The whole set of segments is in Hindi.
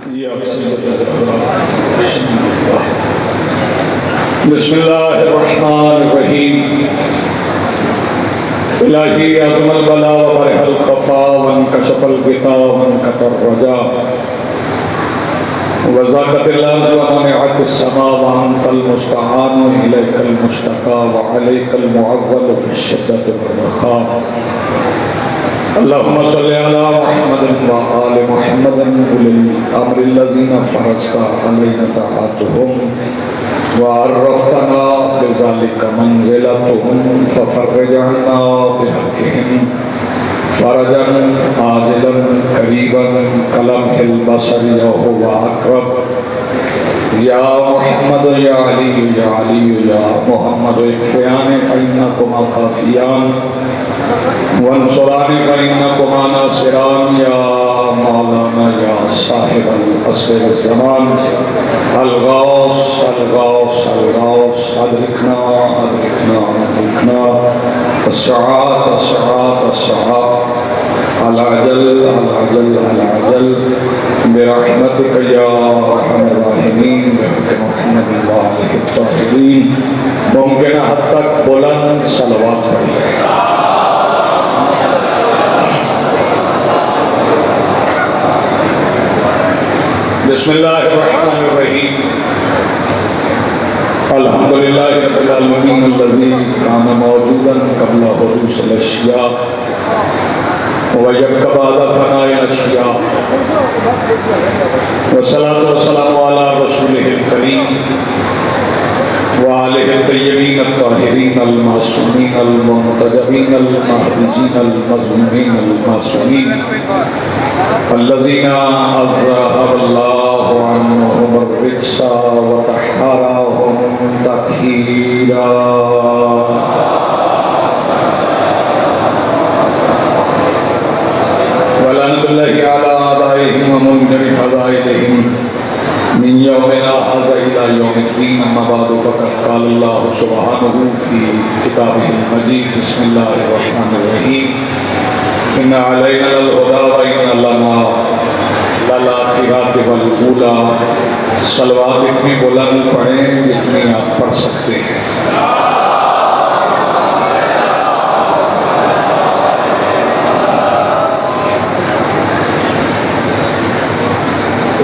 बिस्मिल्लाहिर्रहमानिर्रहीम। इलाही अज़मल बला व बरहल खफा वन कशफल गिता वन कतर रजा वज़ाकतिल अर्ज़ व मनिअतिस समा व अंतल मुस्तआन व इलैकल मुश्तका व अलैकल मुअव्वल फ़ी शिद्दति व रख़ा। अल्लाहुम्मा सल्लि अला मुहम्मदिन व आलि मुहम्मदिन उलिल अम्रिल लज़ीना फ़रज़ता अलैना तआतुहुम व अर्रफ़तना बिज़ालिका मंज़िलतहुम फ़फ़र्रिज अन्ना बिहक़्क़िहिम फ़रजन आजिलन क़रीबन कलमहिल बसरि व हुवा अक़रब। या मुहम्मद या अली या मुहम्मद इक्फ़ियानि फ़इन्नकुमा काफ़ियान वंसुरानी फ़इन्नकुमा नासिरान। या मौलाना या साहिबल अस्र ज़मान अल-गौस अल-गौस अल-गौस अदरिकना अदरिकना अदरिकना अस्सआत अस्सआत अस्सआत अल-अजल अल-अजल अल-अजल बिरहमतिका या अरहमर राहिमीन बिहक़्क़ि मुहम्मद व आलिहि त्ताहिरीन। मुमकिन हद तक बुलंद सलवात पढ़िए। बिस्मिल्लाहिर्रहमानिर्रहीम। अल्हम्दुलिल्लाहि रब्बिल आलमीन अल्लज़ी काना मौजूदन क़ब्ल हुदूसिल अश्या व यब्क़ा बअदा फ़नाइल अश्या वस्सलातु वस्सलामु अला रसूलिहिल करीम व आलिहि तय्यबीन अत्ताहिरीन अल-मासूमीन अल-मुंतजबीन अल-महदीजीन अल-मज़लूमीन अल-मासूमीन अल्लज़ीना अज़हबल्लाहु अन्हुमुर रिज्सा व तह्हरहुम तत्हीरा। वलअनतुल्लाहि अला आबाइहिम व मुनकरि फ़ज़ाइलिहिम मिन यौमिना हाज़ा इला यौमिद्दीन। अम्मा बअदु फ़क़द क़ालल्लाहु सुब्हानहु फ़ी किताबिहिल मजीद। बिस्मिल्लाहिर्रहमानिर्रहीम। इन्ना अलैना लल-हुदा व इन्ना लना लल-आखिरति वल-ऊला। सलवात इतनी बुलंद पढ़ें जितनी आप पढ़ सकते हैं।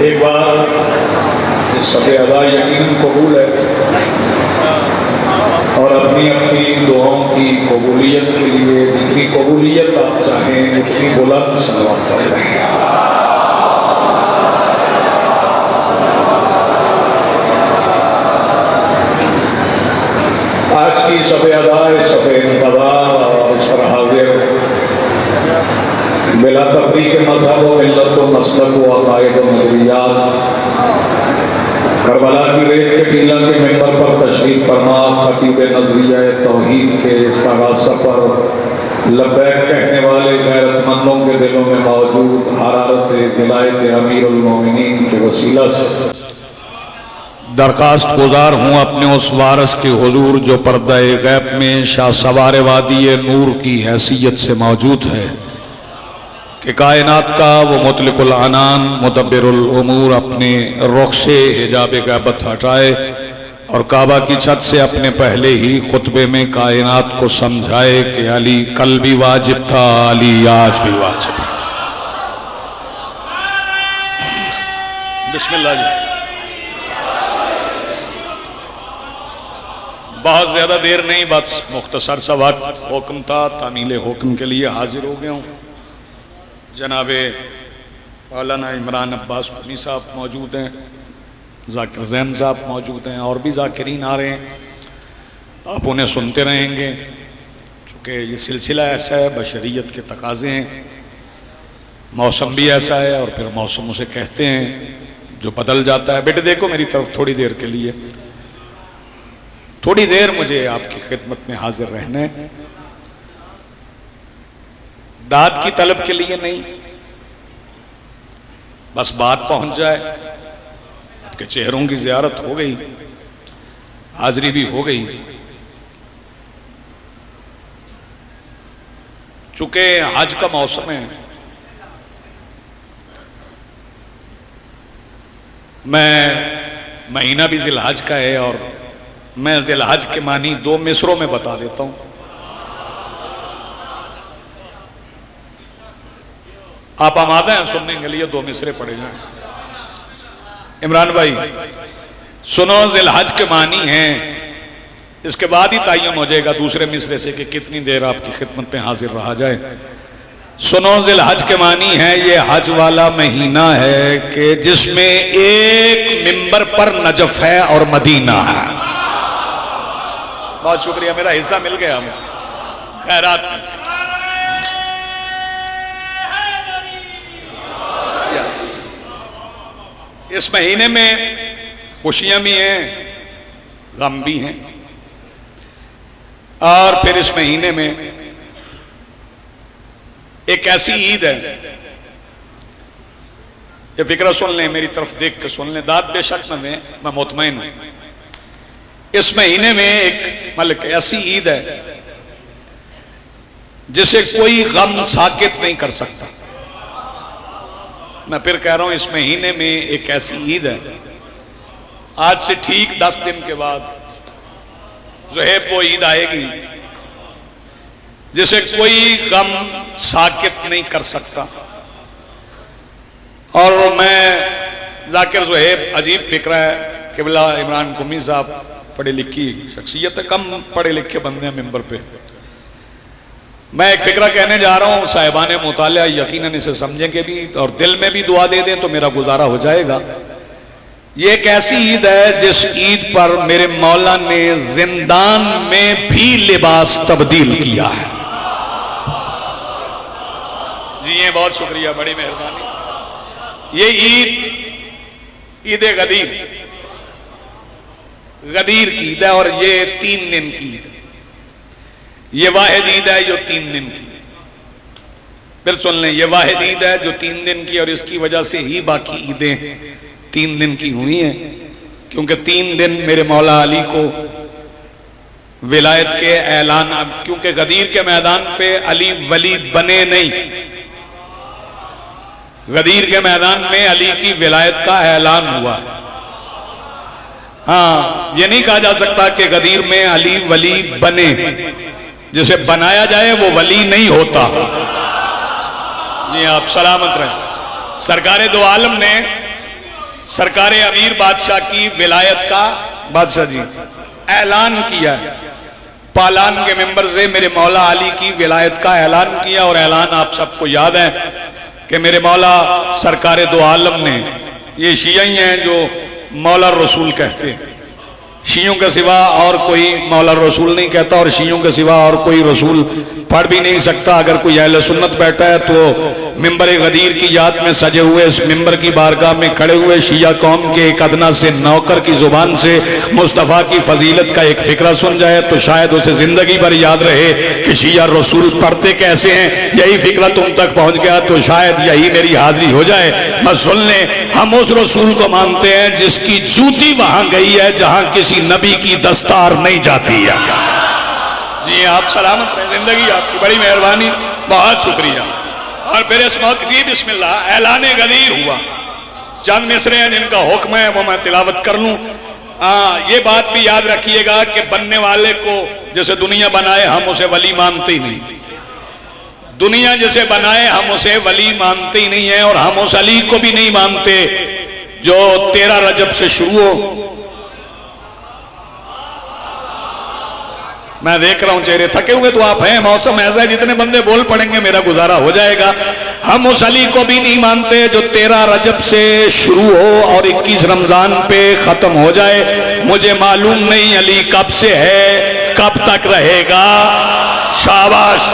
एक बार सफ़े अदा यकीन कबूल है और अपनी अपनी दुआओं की कबूलियत के लिए जितनी कबूलियत आप चाहें उतनी बुलंद सलवात पढ़ें। आज की सफ़े अदा सफ़े इंतज़ार और इस पर हाजिर बिला तफ़रीक़ मज़हब व मिल्लत व मसलक व अक़ाइद व नज़रियात करबला की रेत के टीला के मिंबर पर तशरीफ़ फरमा ख़तीब नज़रिया तौहीद के इस्तिग़ासा पर लब्बैक कहने वाले गैरतमंदों के दिलों में मौजूद हरारत विलायत अमीरुल मोमिनीन के वसीला से दरख्वास्त गुजार हूँ अपने उस वारस के हुजूर जो पर्दा गैब में शाह सवार वादी नूर की हैसियत से मौजूद है कि कायनात का वो मुतलिकुल अनान मुदब्बिरुल उमूर अपने रुख से हिजाब गैबत हटाए और काबा की छत से अपने पहले ही खुतबे में कायनात को समझाए कि अली कल भी वाजिब था, अली आज भी वाजिब है। बिस्मिल्लाह जी। बहुत ज़्यादा देर नहीं, बस मुख्तसर सा वक्त हुक्म था, तामील हुक्म के लिए हाजिर हो गया हूँ। जनाबे मौलाना इमरान अब्बास कुनी साहब मौजूद हैं, ज़ाकिर ज़ैन साहब मौजूद हैं और भी ज़ाकिरीन आ रहे हैं। आप उन्हें सुनते रहेंगे चूँकि ये सिलसिला ऐसा है, बशरियत के तकाज़े हैं। मौसम भी ऐसा है और फिर मौसम उसे कहते हैं जो बदल जाता है। बेटे देखो मेरी तरफ थोड़ी देर के लिए, थोड़ी देर मुझे आपकी खिदमत में हाजिर रहना है। दाद की तलब के लिए नहीं, बस बात पहुंच जाए। आपके चेहरों की ज़ियारत हो गई, हाजिरी भी हो गई। चूंकि हज का मौसम है, मैं महीना भी जिलहज का है और मैं जिलहज के मानी 2 मिसरों में बता देता हूं। आप आमादा हैं सुनने के लिए? 2 मिसरे पढ़े जाए। इमरान भाई सुनो, जिलहज के मानी हैं, इसके बाद ही तय्युन हो जाएगा दूसरे मिसरे से कि कितनी देर आपकी खिदमत पे हाजिर रहा जाए। सुनो, जिलहज के मानी है ये हज वाला महीना है कि जिसमें एक मिंबर पर नजफ है और मदीना है। बहुत शुक्रिया, मेरा हिस्सा मिल गया मुझे। खैरात इस महीने में खुशियां भी हैं, गम भी हैं, और फिर इस महीने में एक ऐसी ईद है, ये फिक्र सुन लें, मेरी तरफ देख के सुन लें, दाद बेशक न दें, मैं मुतमईन हूं। इस महीने में एक मतलब ऐसी ईद है जिसे कोई गम साकित नहीं कर सकता। मैं फिर कह रहा हूं, इस महीने में एक ऐसी ईद है, आज से ठीक 10 दिन के बाद ज़ुहैब वो ईद आएगी जिसे कोई गम साकित नहीं कर सकता। और मैं जाकिर ज़ुहैब, अजीब फिक्र है, किबला इमरान कुमी साहब पढ़े लिखी शख्सियत है, कम पढ़े लिखे बंदे हैं मिंबर पे। मैं एक फिक्रा कहने जा रहा हूं, साहिबान मुतालिया यकीनन इसे समझेंगे भी और दिल में भी दुआ दे दें तो मेरा गुजारा हो जाएगा। ये एक ऐसी ईद है जिस ईद पर मेरे मौला ने जिंदान में भी लिबास तब्दील किया है। जी ये बहुत शुक्रिया, बड़ी मेहरबानी। ये ईद गदीर, गदीर की ईद है और ये 3 दिन की ईद है। ये वाहिद ईद है जो 3 दिन की। फिर सुन लें, ये वाहिद ईद है जो 3 दिन की और इसकी वजह से ही बाकी ईदें 3 दिन की हुई हैं, क्योंकि 3 दिन मेरे मौला अली को विलायत के ऐलान, क्योंकि गदीर के मैदान पे अली वली बने नहीं, गदीर के मैदान में अली की विलायत का ऐलान हुआ। हाँ, ये नहीं कहा जा सकता कि गदीर में अली वली बने, जिसे बनाया जाए वो वली नहीं होता। जी आप सलामत रहें। सरकारे दो आलम ने सरकारे अमीर बादशाह की विलायत का बादशाह जी ऐलान किया, पालान के मेंबर से मेरे मौला अली की विलायत का ऐलान किया। और ऐलान आप सबको याद है कि मेरे मौला सरकारे दो आलम ने, ये शिया ही हैं जो मौला रसूल कहते हैं, शियों के सिवा और कोई मौला रसूल नहीं कहता और शियों के सिवा और कोई रसूल पढ़ भी नहीं सकता। अगर कोई अहले सुन्नत बैठा है तो मिंबर गदीर की याद में सजे हुए इस मिंबर की बारगाह में खड़े हुए शिया कौम के एक अदना से नौकर की जुबान से मुस्तफ़ा की फजीलत का एक फिक्रा सुन जाए तो शायद उसे जिंदगी भर याद रहे कि शिया रसूल पढ़ते कैसे हैं। यही फिक्रा तुम तक पहुंच गया तो शायद यही मेरी हाजिरी हो जाए। बस सुन लें, हम उस रसूल को मानते हैं जिसकी जूती वहां गई है जहां किसी नबी की दस्तार नहीं जाती है। जी आप सलामत रहे, जिंदगी आपकी, बड़ी मेहरबानी, बहुत शुक्रिया। और फिर इस मौके की बिस्मिल्लाह ऐलान गदीर हुआ। चंद मिसरे हैं जिनका हुक्म है वो मैं तिलावत कर लूं। ये बात भी याद रखिएगा कि बनने वाले को जैसे दुनिया बनाए हम उसे वली मानते ही नहीं, दुनिया जैसे बनाए हम उसे वली मानते ही नहीं है। और हम उस अली को भी नहीं मानते जो 13 रजब से शुरू हो। मैं देख रहा हूं चेहरे थके हुए तो आप हैं, मौसम ऐसा है जितने बंदे बोल पड़ेंगे मेरा गुजारा हो जाएगा। हम उस अली को भी नहीं मानते जो 13 रजब से शुरू हो और 21 रमजान पे खत्म हो जाए। मुझे मालूम नहीं अली कब से है, कब तक रहेगा। शाबाश,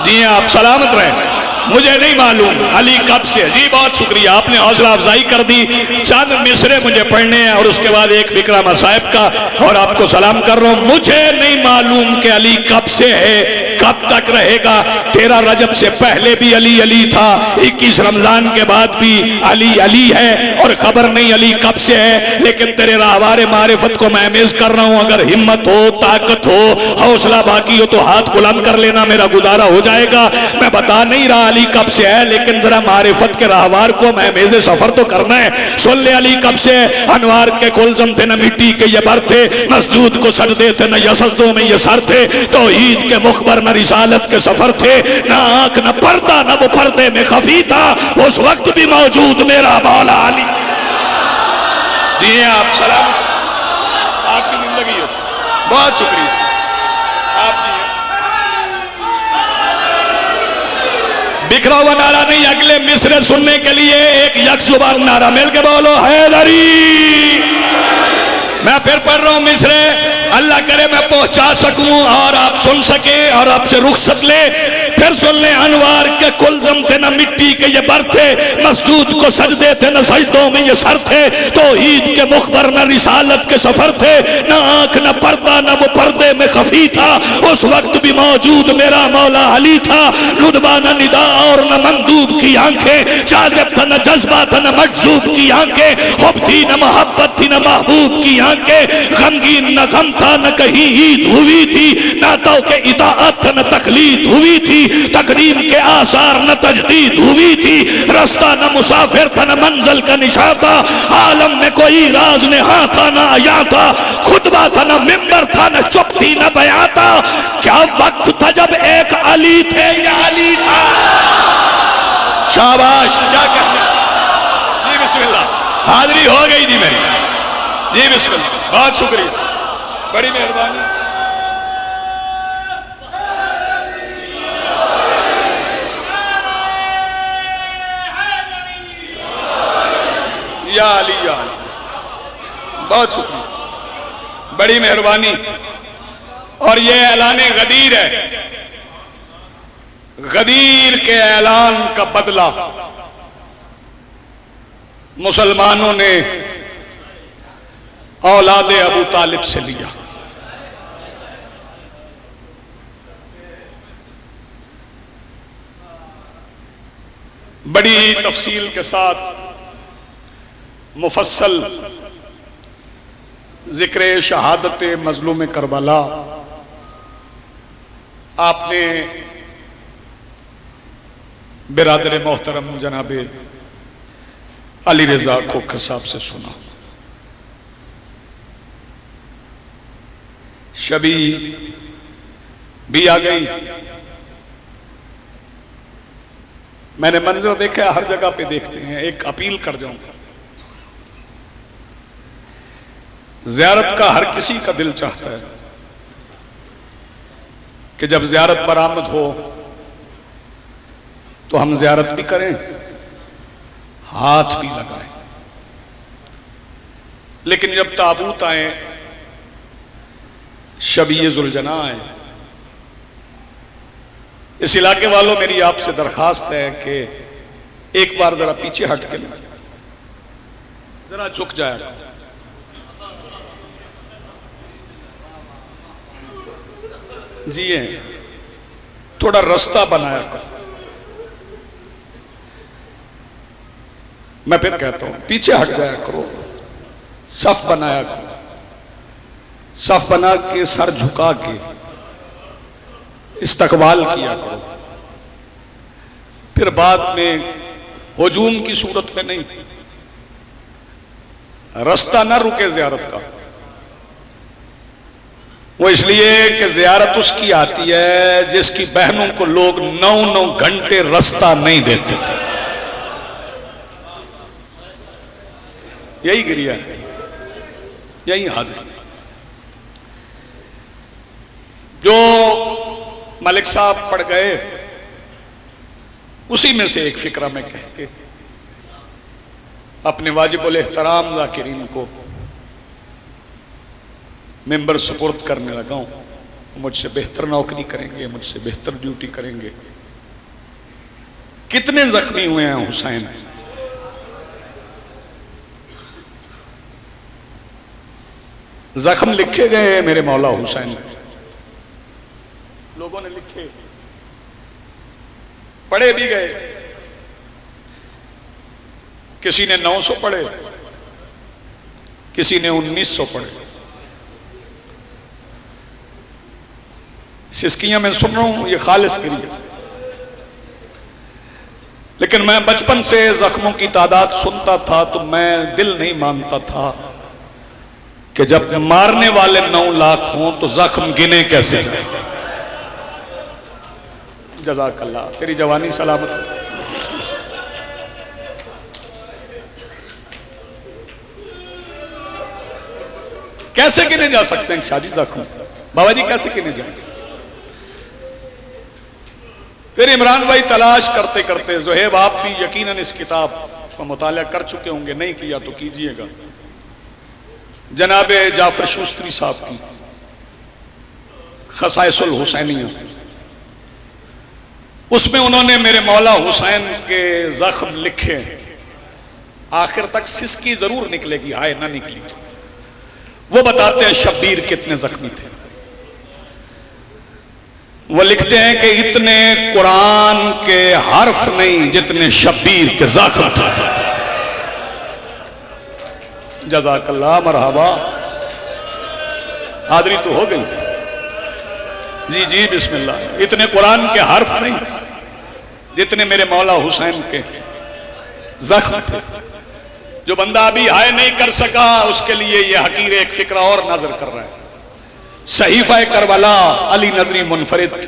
जी आप सलामत रहें। मुझे नहीं मालूम अली कब से। जी बहुत शुक्रिया, आपने हौसला अफजाई कर दी। चंद मिसरे मुझे पढ़ने हैं और उसके बाद एक फिक्रा मसाइब का, और आपको सलाम कर रहा हूं। मुझे नहीं मालूम कि अली कब से है, कब तक रहेगा। 13 रजब से पहले भी अली अली था, 21 रमजान के बाद भी अली अली है, और खबर नहीं अली कब से है। लेकिन तेरे राहवारे मारिफत को मैं मेज कर रहा हूं। अगर हिम्मत हो, ताकत हो, हौसला बाकी हो तो हाथ बुलंद कर लेना, मेरा गुजारा हो जाएगा। मैं बता नहीं रहा अली कब से है, लेकिन जरा मारिफत के राहवार को मैं मेज़े सफर तो करना है। सुन ले अली कब से है, अनवार के कुलजम थे न मिट्टी के ये बर थे, मस्जूद को सजदे थे न यसजदों में ये सर थे, तौहीद के मुखबर न रिसालत के सफर थे, न आंख न पर्दा न वो पर्दे में खफी था, उस वक्त भी मौजूद मेरा मौला अली। जी आप सलाम, आपकी जिंदगी हो, बहुत शुक्रिया आप जी। बिखरा हुआ नारा नहीं, अगले मिसरे सुनने के लिए एक यकजुबान नारा मिल के बोलो हैदरी। मैं फिर पढ़ रहा हूं मिसरे, अल्लाह करे मैं पहुंचा सकूं और आप सुन सके और आपसे रुखसत ले। फिर सुन ले, अनवार के कुलजम थे न मिट्टी के ये बर थे, मस्जूद को सजदे थे न सजदों में ये सर थे, तौहीद के मुखबर न रिसालत के सफर थे, न आंख न पर्दा न वो पर्दे में खफी था, उस वक्त भी मौजूद मेरा मौला अली था। रुदबा न निदा और न मंदूब की आंखें, जाज़िब था न जज्बा था न मजजूब की आंखें, हुब थी न मोहब्बत थी न महबूब की आंखें, गमगीन न गम था न कहीं ईद हुई थी, न तो के इताअत न तकलीद हुई थी, तकरीम के आसार न तजदीद हुई थी, रास्ता न मुसाफिर था न मंजिल का निशा था, आलम में कोई राज ने हाँ था न आया था, खुतबा था न मिंबर था न चुप थी न बयां था, क्या वक्त था जब एक अली थे या अली था। शाबाश, क्या कहना जी, बिस्मिल्लाह, हाजिरी हो गई जी मेरी जी, बिस्मिल्लाह, बहुत शुक्रिया, बड़ी मेहरबानी। या अली या अली, बहुत शुक्रिया, बड़ी मेहरबानी। और ये ऐलान गदीर है, गदीर के ऐलान का बदला मुसलमानों ने औलाद अबू तालिब से लिया। बड़ी तफसील के साथ मुफस्सल जिक्र शहादत मजलूम करबला आपने बिरादर मोहतरम जनाब अली रजा खोखर साहब से सुना। शबी भी आ गई, मैंने मंजर देखा है, हर जगह पे देखते हैं। एक अपील कर जाऊंगा, ज़ियारत का हर किसी का दिल चाहता है कि जब ज़ियारत बरामद हो तो हम ज़ियारत भी करें, हाथ भी लगाएं, लेकिन जब ताबूत आए, शबीए जुलजना आए, इस इलाके वालों मेरी आपसे दरखास्त है कि एक बार जरा पीछे हट के जरा झुक जाएगा। जी थोड़ा रास्ता बनाया करो। मैं फिर कहता हूं पीछे हट जाया करो, सफ बनाया करो, सफ बना के सर झुका के इस्तकबाल किया करो। फिर बाद में हुजूम की सूरत में नहीं, रास्ता ना रुके ज़ियारत का। वो इसलिए कि ज़ियारत उसकी आती है जिसकी बहनों को लोग 9-9 घंटे रास्ता नहीं देते थे। यही गिरिया है, यही हाजिर। जो मलिक साहब पढ़ गए उसी में से एक फिक्रा में कह के अपने वाजिबुल एहतराम ज़ाकिरीन को मेंबर सुपुर्द करने लगा हूं। मुझसे बेहतर नौकरी करेंगे, मुझसे बेहतर ड्यूटी करेंगे। कितने जख्मी हुए हैं हुसैन, जख्म लिखे गए हैं मेरे मौला हुसैन, लोगों ने लिखे, पढ़े भी गए। किसी ने 900 पढ़े, किसी ने 1900 पढ़े। सिस्कियां मैं सुन रहा हूं, ये खालिस के लिए। लेकिन मैं बचपन से जख्मों की तादाद सुनता था तो मैं दिल नहीं मानता था कि जब मारने वाले 9 लाख हों तो जख्म गिने कैसे। जज़ाकल्लाह, तेरी जवानी सलामत। कैसे गिने जा सकते हैं शादी जख्म बाबा जी, कैसे गिने जाएंगे। फिर इमरान भाई तलाश करते करते, ज़ुहैब आप भी यकीनन इस किताब का मुताला कर चुके होंगे, नहीं किया तो कीजिएगा, जनाबे जाफर शुस्त्री साहब की खसाइसुल हुसैनिया, उसमें उन्होंने मेरे मौला हुसैन के जख्म लिखे। आखिर तक सिसकी जरूर निकलेगी, हाय ना निकली तो। वो बताते हैं शब्बीर कितने जख्मी थे। वो लिखते हैं कि इतने कुरान के हर्फ नहीं जितने शब्बीर के जख्म थे। जज़ाकल्लाह, मरहबा, हाज़री तो हो गई। जी जी बिस्मिल्लाह। इतने कुरान के हर्फ नहीं जितने मेरे मौला हुसैन के जख्म थे। जो बंदा अभी हाय नहीं कर सका उसके लिए ये हकीर एक फिक्र और नजर कर रहा है। सहीफा करबला अली नजरी मुनफरिद की,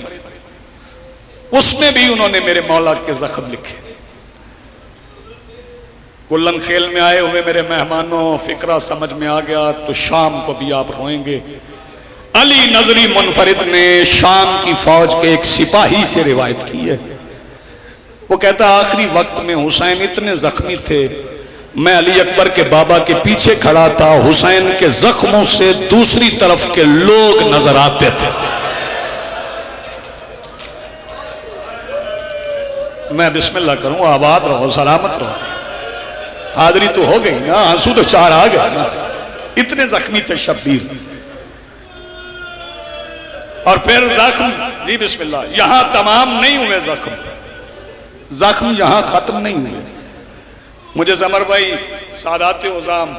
उसमें भी उन्होंने मेरे मौला के जख्म लिखे। कुल्लन खेल में आए हुए मेरे मेहमानों, फिक्रा समझ में आ गया तो शाम को भी आप रोएंगे। अली नजरी मुनफरिद ने शाम की फौज के एक सिपाही से रिवायत की है। वो कहता आखिरी वक्त में हुसैन इतने जख्मी थे, मैं अली अकबर के बाबा के पीछे खड़ा था, हुसैन के जख्मों से दूसरी तरफ के लोग नजर आते थे। मैं बिस्मिल्लाह करूं, आबाद रहो, सलामत रहो। हाजरी तो हो गई ना, आंसू तो 4 आ गए ना, इतने जख्मी थे शब्बीर। और फिर जख्म, जी बिस्मिल्लाह, यहां तमाम नहीं हुए जख्म, जख्म यहां खत्म नहीं हुए। मुझे जमर भाई सादात उज़ाम,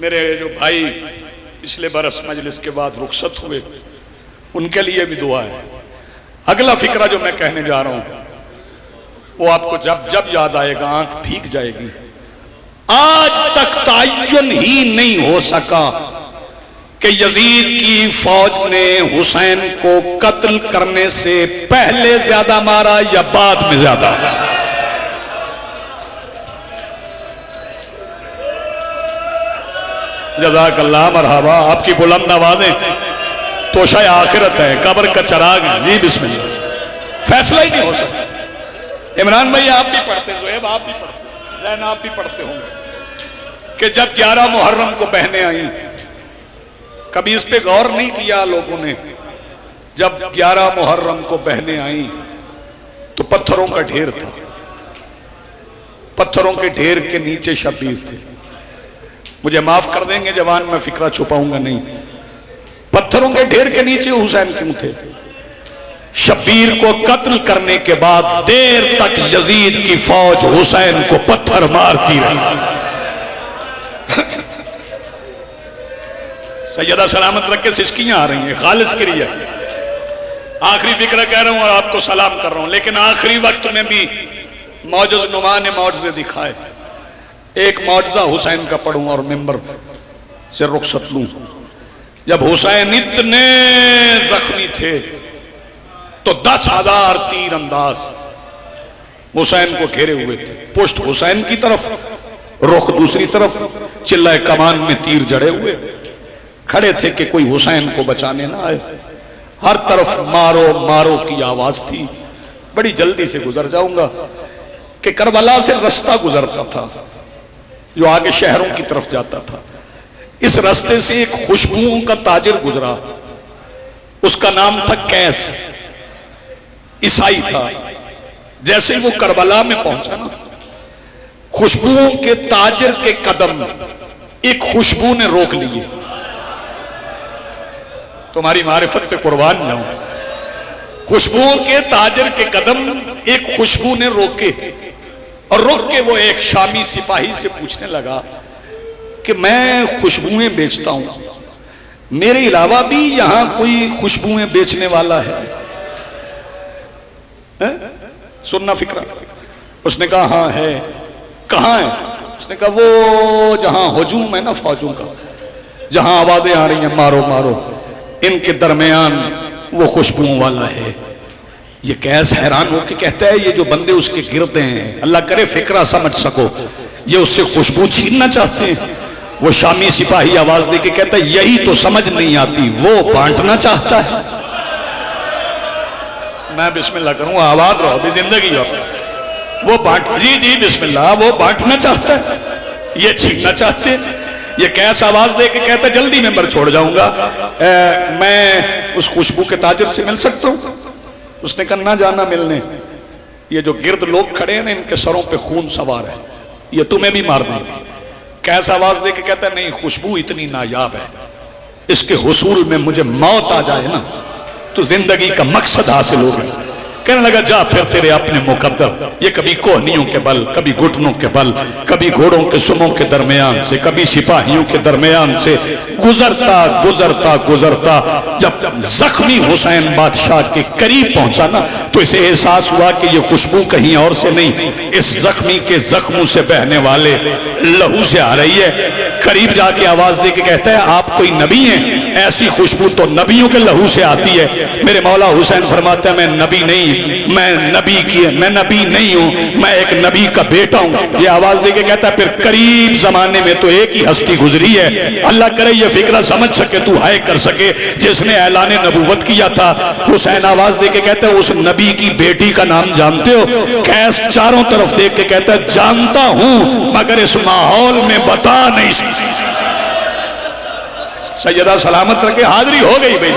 मेरे जो भाई पिछले बरस मजलिस के बाद रुखसत हुए, उनके लिए भी दुआ है। अगला फिक्रा जो मैं कहने जा रहा हूं वो आपको जब जब याद आएगा आंख भीग जाएगी। आज तक ताय्युन ही नहीं हो सका कि यजीद की फौज ने हुसैन को कत्ल करने से पहले ज्यादा मारा या बाद में ज्यादा। जज़ाकल्लाह, मरहबा, आपकी बुलंद आवाज़ें तोशा आखिरत है, कब्र का चराग है। जी बिस्मिल्लाह, फैसला ही नहीं हो सकता। इमरान भाई आप भी पढ़ते, ज़ुहैब आप भी पढ़ते, जैन आप भी पढ़ते होंगे कि जब 11 मुहर्रम को बहनें आई, कभी इस पे गौर नहीं किया लोगों ने। जब 11 मुहर्रम को बहनें आई तो पत्थरों का ढेर था, पत्थरों के ढेर के नीचे शब्बीर थे। मुझे माफ कर देंगे जवान, मैं फिक्रा छुपाऊंगा नहीं। पत्थरों के ढेर के नीचे हुसैन क्यों थे? शब्बीर को कत्ल करने के बाद देर तक यजीद की फौज हुसैन को पत्थर मारती रही। सैयदा सलामत रख के सिस्कियां आ रही हैं, खालिस के लिए आखिरी फिक्र कह रहा हूं और आपको सलाम कर रहा हूं। लेकिन आखिरी वक्त में भी मौजूद नुमा ने मौजज़े दिखाए। एक मौजज़ा हुसैन का पढ़ूं और मिंबर से रुखसत लूं। जब हुसैन इतने जख्मी थे तो 10,000 तीर अंदाज हुसैन को घेरे हुए थे। पुष्ट हुसैन की तरफ, रुख दूसरी तरफ, चिल्लाए कमान में तीर जड़े हुए खड़े थे कि कोई हुसैन को बचाने ना आए। हर तरफ मारो मारो की आवाज थी। बड़ी जल्दी से गुजर जाऊंगा कि करबला से रास्ता गुजरता था जो आगे शहरों की तरफ जाता था। इस रास्ते से एक खुशबुओं का ताजिर गुजरा, उसका नाम था कैस, ईसाई था। जैसे ही वो करबला में पहुंचा ना, खुशबुओं के ताजिर के कदम एक खुशबू ने रोक लिए। तुम्हारी मारिफत पे कुर्बान जाऊं। खुशबुओं के ताजिर के कदम एक खुशबू ने रोके और रोक के वो एक शामी सिपाही से पूछने लगा कि मैं खुशबुएं बेचता हूं, मेरे अलावा भी यहां कोई खुशबुएं बेचने वाला है? सुनना फिक्रा। उसने कहा हाँ है। कहाँ है? उसने कहा वो जहां हुजूम है ना फौजों का, जहां आवाजें आ रही हैं मारो मारो, इनके दरमियान वो खुशबुओं वाला है। ये कैस हैरान होकर कहता है ये जो बंदे उसके गिरते हैं, अल्लाह करे फिक्रा समझ सको, ये उससे खुशबू छीनना चाहते हैं। वो शामी सिपाही आवाज दे के कहता है यही तो समझ नहीं आती, वो बांटना चाहता है। मैं बिस्मिल्लाह करूंगा, आवाज रहो भी जिंदगी हो। वो बांट जी जी बिस्मिल्लाह, वो बांटना चाहता है, ये छीनना चाहते हैं। ये कैस आवाज दे के कहता है जल्दी मेंबर छोड़ जाऊंगा, मैं उस खुशबू के ताजिर से मिल सकता हूं। उसने कहा ना जाना मिलने, ये जो गिर्द लोग खड़े हैं ना इनके सरों पे खून सवार है, ये तुम्हें भी मार देंगे। कैस आवाज दे के कहता है नहीं, खुशबू इतनी नायाब है, इसके हुसूल में मुझे मौत आ जाए ना तो जिंदगी का मकसद हासिल हो गया। कहने लगा जा फिर तेरे अपने मुकद्दर, ये कभी कोहनियों के बल, कभी घुटनों के बल, कभी घोड़ों के सुमों के दरमियान से, कभी सिपाहियों के दरमियान से गुजरता गुजरता गुजरता जब जख्मी हुसैन बादशाह के करीब पहुंचा ना तो इसे एहसास हुआ कि ये खुशबू कहीं और से नहीं, इस जख्मी के जख्मों से बहने वाले लहू से आ रही है। करीब जाके आवाज दे के कहता है आप कोई नबी हैं? ऐसी खुशबू तो नबियों के लहू से आती है। मेरे मौला हुसैन फरमाता है मैं नबी नहीं, मैं नबी नहीं हूं, मैं एक नबी का बेटा हूं। ये आवाज दे के कहता है फिर करीब जमाने में तो एक ही हस्ती गुजरी है, अल्लाह करे ये फिक्रा समझ सके, तू हाय कर सके, जिसने ऐलान नबूवत किया था। हुसैन आवाज दे के कहता है उस नबी की बेटी का नाम जानते हो? कैस चारों तरफ देख के कहता है जानता हूं मगर इस माहौल में बता नहीं सकता। सैयदा सलामत रखे हाजिरी हो गई भाई।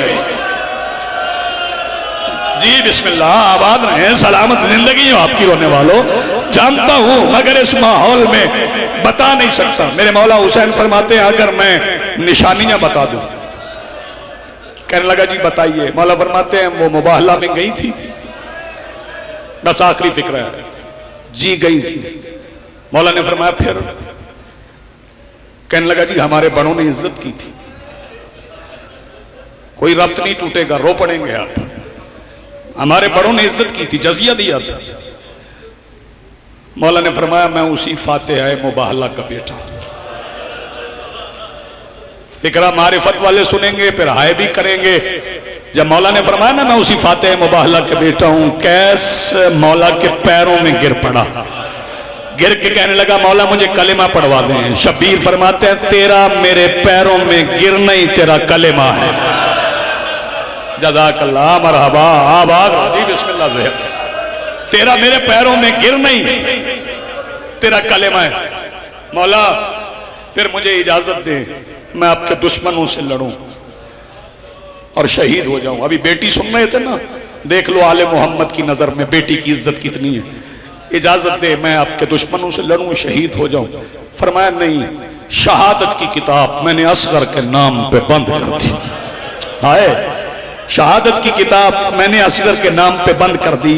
जी बिस्मिल्लाह, आबाद रहे, सलामत जिंदगी हो आपकी रोने वालों। जानता हूं मगर इस माहौल में बता नहीं सकता। मेरे मौला हुसैन फरमाते हैं अगर मैं निशानियां बता दूं। कहने लगा जी बताइए। मौला फरमाते हैं वो मुबाहला में गई थी, बस आखिरी फिक्र है, जी गई थी। मौला ने फरमाया फिर? कहने लगा जी हमारे बड़ों ने इज्जत की थी, कोई रब्त नहीं टूटेगा, रो पड़ेंगे आप। हमारे बड़ों ने इज्जत की थी, जजिया दिया था। मौला ने फरमाया मैं उसी फातिहा मुबाहला का बेटा। फिक्रा मारिफत वाले सुनेंगे फिर हाय भी करेंगे। जब मौला ने फरमाया ना मैं उसी फातिहा मुबाहला का बेटा हूं, कैस मौला के पैरों में गिर पड़ा। गिर के कहने लगा मौला मुझे कलेमा पढ़वा दें। शब्बीर फरमाते हैं तेरा मेरे पैरों में गिरना ही तेरा कलेमा है। जज़ाकल्लाह मरहबा आबाद जी बिस्मिल्लाह से। तेरा मेरे पैरों में गिरना ही तेरा कलेमा है। मौला फिर मुझे इजाजत दे मैं आपके दुश्मनों से लड़ूं और शहीद हो जाऊं। अभी बेटी सुन रहे थे ना, देख लो आले मोहम्मद की नजर में बेटी की इज्जत कितनी है। इजाजत दे मैं आपके दुश्मनों से लड़ूं, शहीद हो जाऊं। फरमाया नहीं, शहादत की किताब मैंने असगर के नाम पे बंद कर दी। हाय, शहादत की किताब मैंने असगर के नाम पे बंद कर दी।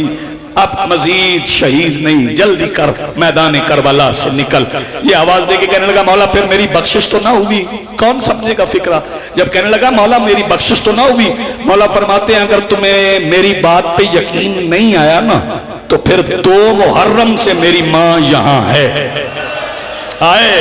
अब मजीद शहीद नहीं, जल्दी कर मैदान करबला से निकल। ये आवाज दे के कहने लगा मौला फिर मेरी बख्शिश तो ना हुई? कौन समझेगा फिक्रा। जब कहने लगा मौला मेरी बख्शिश तो ना हुई, मौला फरमाते हैं अगर तुम्हें मेरी बात पे यकीन नहीं आया ना तो फिर 2 मुहर्रम से मेरी माँ यहाँ है। आए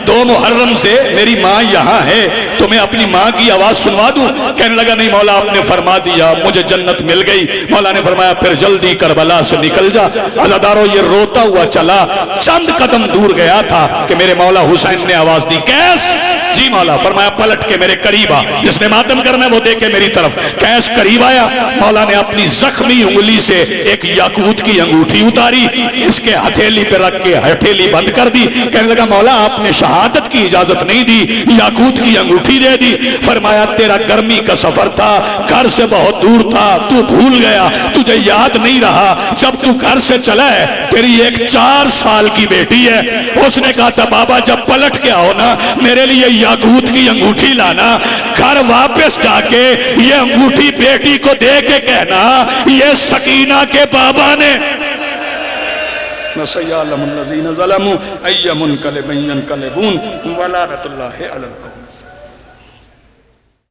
2 मुहर्रम से मेरी माँ यहाँ है, तो मैं अपनी माँ की आवाज सुनवा दूं? कहने लगा नहीं मौला आपने फरमा दिया, मुझे जन्नत मिल गई। मौला ने फरमाया फिर जल्दी करबला से निकल जा। अज़ादारों ये रोता हुआ चला, चंद कदम दूर गया था कि मेरे मौला हुसैन ने आवाज दी कैस। जी मौला। फरमाया पलट के मेरे करीब आ, जिसने मातम करना वो देखे मेरी तरफ। कैस करीब आया, मौला ने अपनी जख्मी उंगली से एक याकूत की अंगूठी उतारी, इसके हथेली पे रख के हथेली बंद कर दी। कहने लगा मौला आपने शहादत की इजाजत नहीं दी, याकूत की अंगूठी दे दी। फरमाया तेरा गर्मी का सफर था, घर से बहुत दूर था, तू भूल गया, तुझे याद नहीं रहा। जब तू घर से चला है तेरी एक 4 साल की बेटी है। उसने कहा था बाबा जब पलट के आओ ना मेरे लिए याकूत की अंगूठी लाना। घर वापस जाके ये अंगूठी बेटी को दे के कहना ये सकीना के बाबा ने नसय्यलहुल्लज़ीना ज़लमू अय्यमुनक़लिबिन यनक़लिबून वलानतुल्लाहि अलल